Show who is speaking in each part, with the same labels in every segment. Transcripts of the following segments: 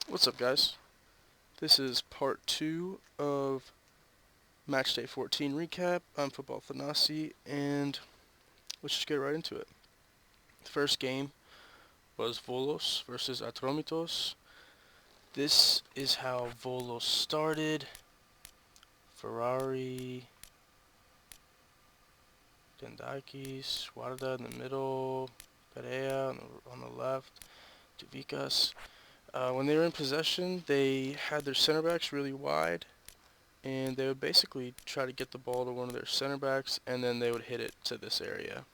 Speaker 1: What's up, guys? This is part 2 of Matchday 14 recap. I'm Football Thanasi, and let's just get right into it. The first game was Volos versus Atromitos. This is how Volos started. Ferrari, Dendakis, Warda in the middle, Perea on the left, Duvikas. When they were in possession, they had their center backs really wide, and they would basically try to get the ball to one of their center backs, and then they would hit it to this area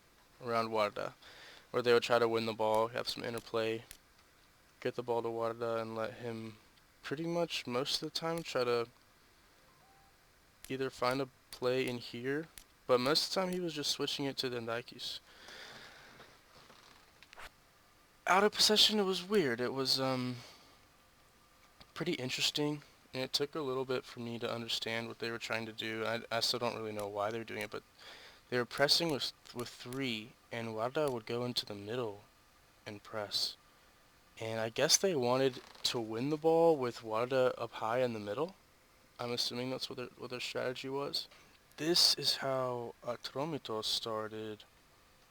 Speaker 1: around Warda, where they would try to win the ball, have some interplay, get the ball to Warda, and let him pretty much most of the time try to either find a play in here, but most of the time he was just switching it to Dendakis. Out of possession, it was weird. It was pretty interesting, and it took a little bit for me to understand what they were trying to do. I still don't really know why they were doing it, but they were pressing with three, and Warda would go into the middle and press. And I guess they wanted to win the ball with Warda up high in the middle. I'm assuming that's what their strategy was. This is how Atromitos started,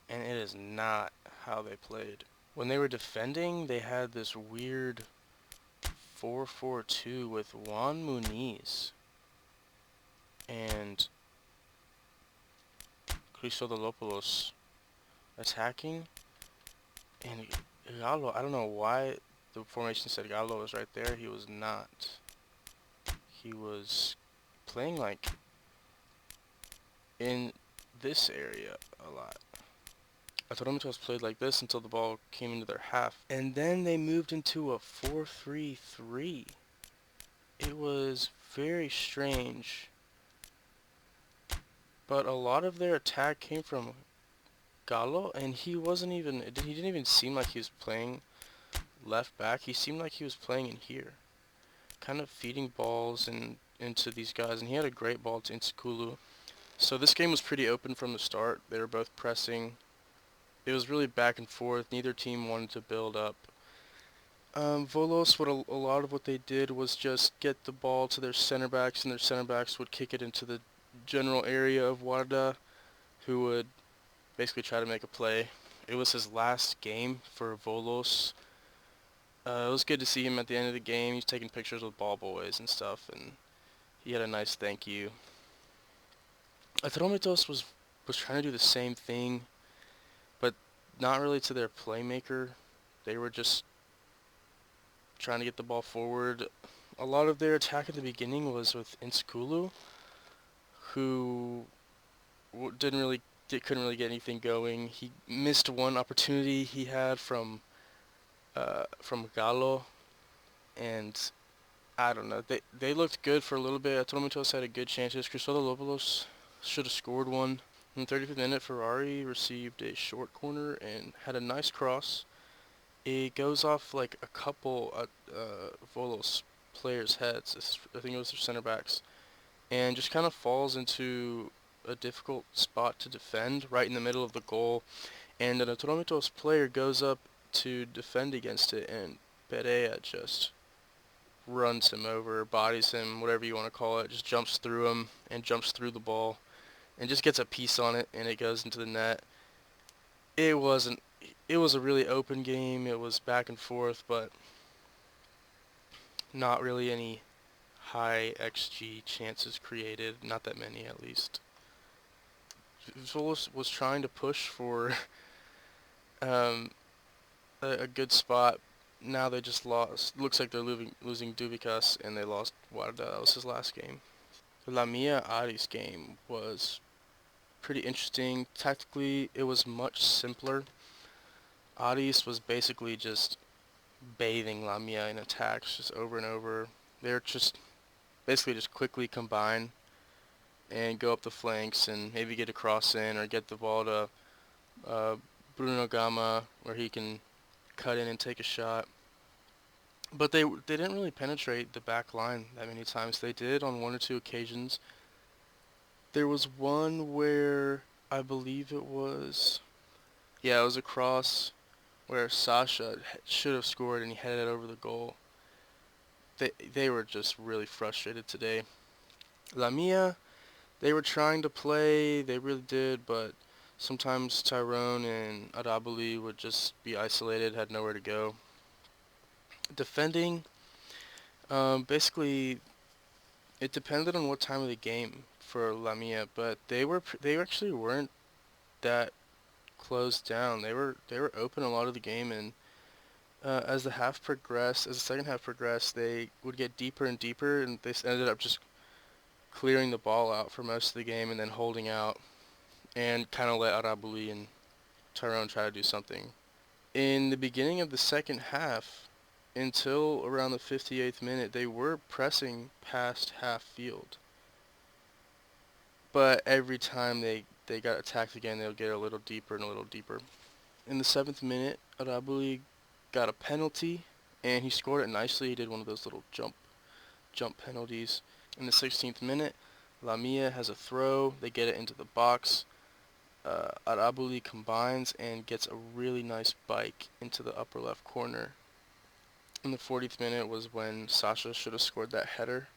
Speaker 1: and it is not how they played. When they were defending, they had this weird 4-4-2 with Juan Muniz and Chrysodolopoulos attacking, and Gallo, I don't know why the formation said Gallo was right there. He was not. He was playing like in this area a lot. Atromitos played like this until the ball came into their half. And then they moved into a 4-3-3. It was very strange. But a lot of their attack came from Gallo, and he didn't even seem like he was playing left back. He seemed like he was playing in here, kind of feeding balls into these guys, and he had a great ball to Insikulu. So this game was pretty open from the start. They were both pressing. It was really back and forth. Neither team wanted to build up. Volos, a lot of what they did was just get the ball to their center backs, and their center backs would kick it into the general area of Warda, who would basically try to make a play. It was his last game for Volos. It was good to see him at the end of the game. He's taking pictures with ball boys and stuff, and he had a nice thank you. Atromitos was trying to do the same thing, but not really to their playmaker. They were just trying to get the ball forward. A lot of their attack at the beginning was with Inskulu, who couldn't really get anything going. He missed one opportunity he had from Gallo, and I don't know. They looked good for a little bit. Atromitos had a good chances. Chrysodolopoulos should have scored one. In the 35th minute, Ferrari received a short corner and had a nice cross. It goes off like a couple Volos players' heads. I think it was their center backs, and just kind of falls into a difficult spot to defend right in the middle of the goal. And an Atromitos player goes up to defend against it, and Perea just runs him over, bodies him, whatever you want to call it, just jumps through him and jumps through the ball and just gets a piece on it, and it goes into the net. It wasn't it was a really open game. It was back and forth, but not really any high XG chances created, not that many at least. Zolis was trying to push for um, a good spot. Now they just lost. Looks like they're losing Dubicas, and they lost Warda. That was his last game. The Lamia Aris game was pretty interesting. Tactically, it was much simpler. Aris was basically just bathing Lamia in attacks just over and over. They're just basically just quickly combine and go up the flanks and maybe get a cross in or get the ball to uh, Bruno Gama where he can cut in and take a shot. But they didn't really penetrate the back line that many times. They did on one or two occasions. There was one where I believe it was, yeah, it was a cross where Sasha should have scored and he headed it over the goal. they were just really frustrated today. Lamia, they were trying to play, they really did, but sometimes Tyrone and Adabali would just be isolated, had nowhere to go. Defending, basically, it depended on what time of the game for Lamia, but they actually weren't that closed down. They were open a lot of the game, and as the second half progressed, they would get deeper and deeper, and they ended up just clearing the ball out for most of the game and then holding out and kind of let Arabuli and Tyrone try to do something. In the beginning of the second half, until around the 58th minute, they were pressing past half field. But every time they got attacked again, they would get a little deeper and a little deeper. In the 7th minute, Arabuli got a penalty, and he scored it nicely. He did one of those little jump penalties. In the 16th minute, Lamia has a throw. They get it into the box. Arabuli combines and gets a really nice bike into the upper left corner. In the 40th minute was when Sasha should have scored that header.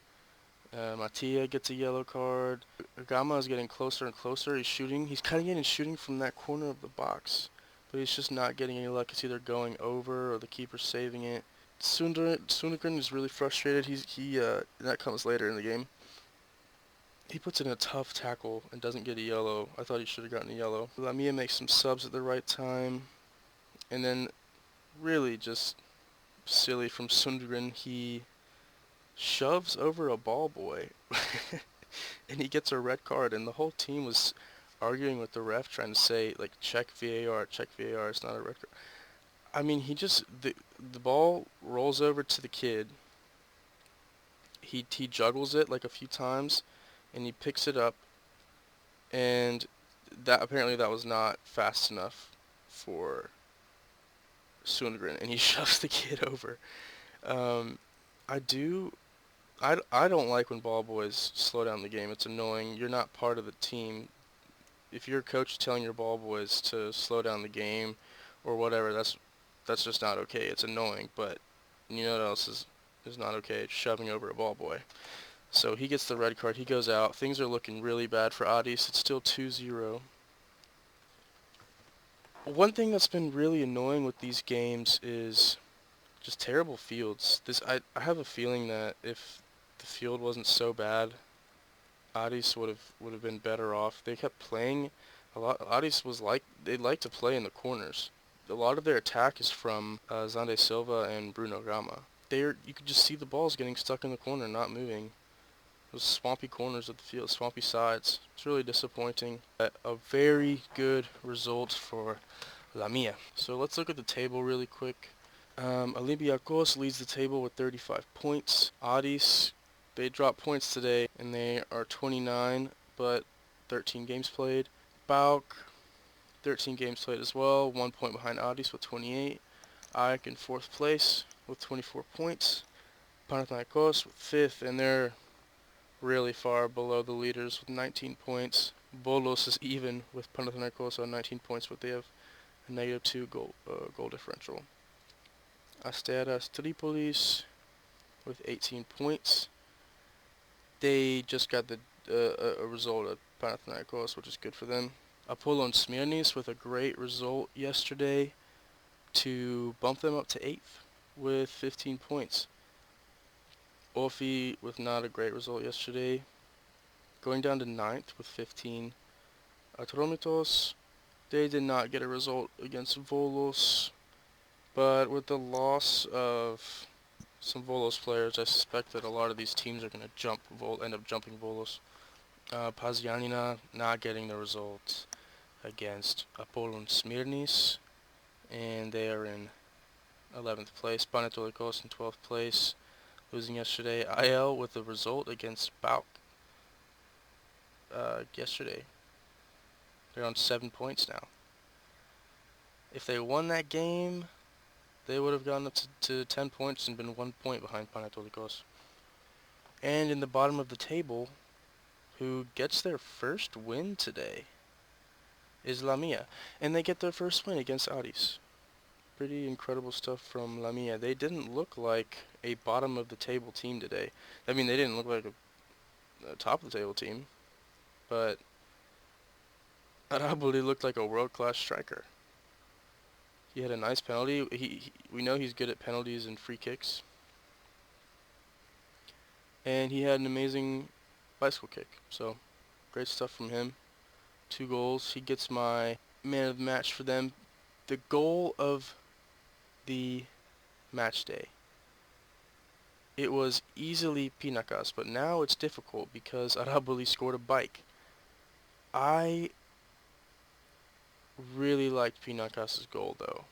Speaker 1: Mattia gets a yellow card. Gama is getting closer and closer. He's shooting. He's cutting in and shooting from that corner of the box. But he's just not getting any luck. It's either going over or the keeper saving it. Sundgren is really frustrated. That comes later in the game. He puts in a tough tackle and doesn't get a yellow. I thought he should have gotten a yellow. Lamia makes some subs at the right time. And then really just silly from Sundgren. He shoves over a ball boy. And he gets a red card. And the whole team was arguing with the ref trying to say, like, check VAR, it's not a red card. I mean, the ball rolls over to the kid. He juggles it like a few times, and he picks it up, and that was not fast enough for Sundgren, and he shoves the kid over. Um, I don't like when ball boys slow down the game. It's annoying. You're not part of the team. If your coach is telling your ball boys to slow down the game or whatever, that's just not okay. It's annoying, but you know what else is not okay? It's shoving over a ball boy. So he gets the red card. He goes out. Things are looking really bad for Adis. It's still 2-0. One thing that's been really annoying with these games is just terrible fields. I have a feeling that if the field wasn't so bad, Adis would have been better off. They kept playing a lot. Adis they like to play in the corners. A lot of their attack is from Zande Silva and Bruno Gama. You could just see the balls getting stuck in the corner, not moving. Those swampy corners of the field, swampy sides. It's really disappointing. A very good result for Lamia. So let's look at the table really quick. Olympiacos leads the table with 35 points. Adis, they dropped points today, and they are 29, but 13 games played. PAOK, 13 games played as well, 1 point behind Adis with 28. AEK in 4th place with 24 points. Panathinaikos with 5th, and they're really far below the leaders with 19 points. Bolos is even with Panathinaikos on 19 points, but they have a -2 goal differential. Asteras Tripolis with 18 points. They just got a result at Panathinaikos, which is good for them. Apollon Smirnis with a great result yesterday to bump them up to 8th with 15 points. Orfi with not a great result yesterday, going down to 9th with 15. Atromitos, they did not get a result against Volos, but with the loss of some Volos players, I suspect that a lot of these teams are going to end up jumping Volos. Pazianina not getting the result against Apollon Smirnis, and they are in 11th place. Panetolikos in 12th place, losing yesterday. IL with the result against PAOK yesterday. They're on 7 points now. If they won that game, they would have gone up to 10 points and been 1 point behind Panetolikos. And in the bottom of the table, who gets their first win today is Lamia. And they get their first win against Adis. pretty incredible stuff from Lamia. They didn't look like a bottom of the table team today. I mean, they didn't look like a top of the table team, but Arabuli looked like a world-class striker. He had a nice penalty. We know he's good at penalties and free kicks. And he had an amazing bicycle kick. So, great stuff from him. 2 goals. He gets my man of the match for them. The goal of the match day. It was easily Pinakas, but now it's difficult because Arabuli scored a bike. I really liked Pinakas' goal though.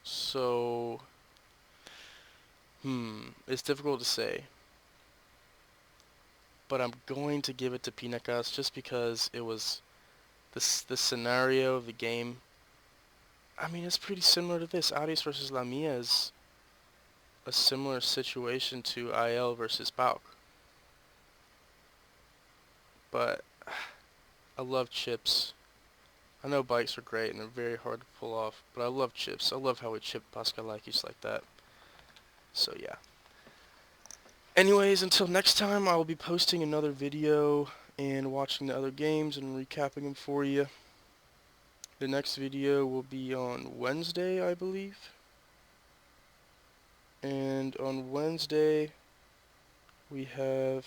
Speaker 1: So, it's difficult to say. But I'm going to give it to Pinakas just because it was the scenario of the game. I mean, it's pretty similar to this. Aris versus Lamia is a similar situation to IL versus Pauk. But I love chips. I know bikes are great and they're very hard to pull off, but I love chips. I love how we chip Paskalakis like that. So yeah. Anyways, until next time, I will be posting another video and watching the other games and recapping them for you. The next video will be on Wednesday, I believe. And on Wednesday, we have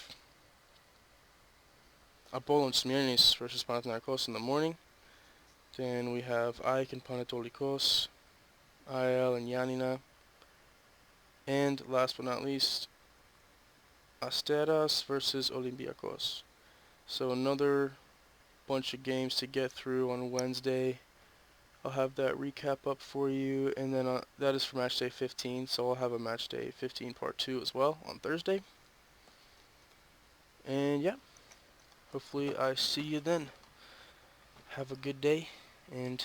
Speaker 1: Apollon Smyrnis versus Panathinaikos in the morning. Then we have AEK and Panetolikos, IL and Yanina. And last but not least, Asteras versus Olympiakos. So another bunch of games to get through on Wednesday. I'll have that recap up for you, and then that is for Matchday 15, so I'll have a Matchday 15 Part 2 as well on Thursday. And yeah, hopefully I see you then. Have a good day, and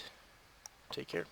Speaker 1: take care.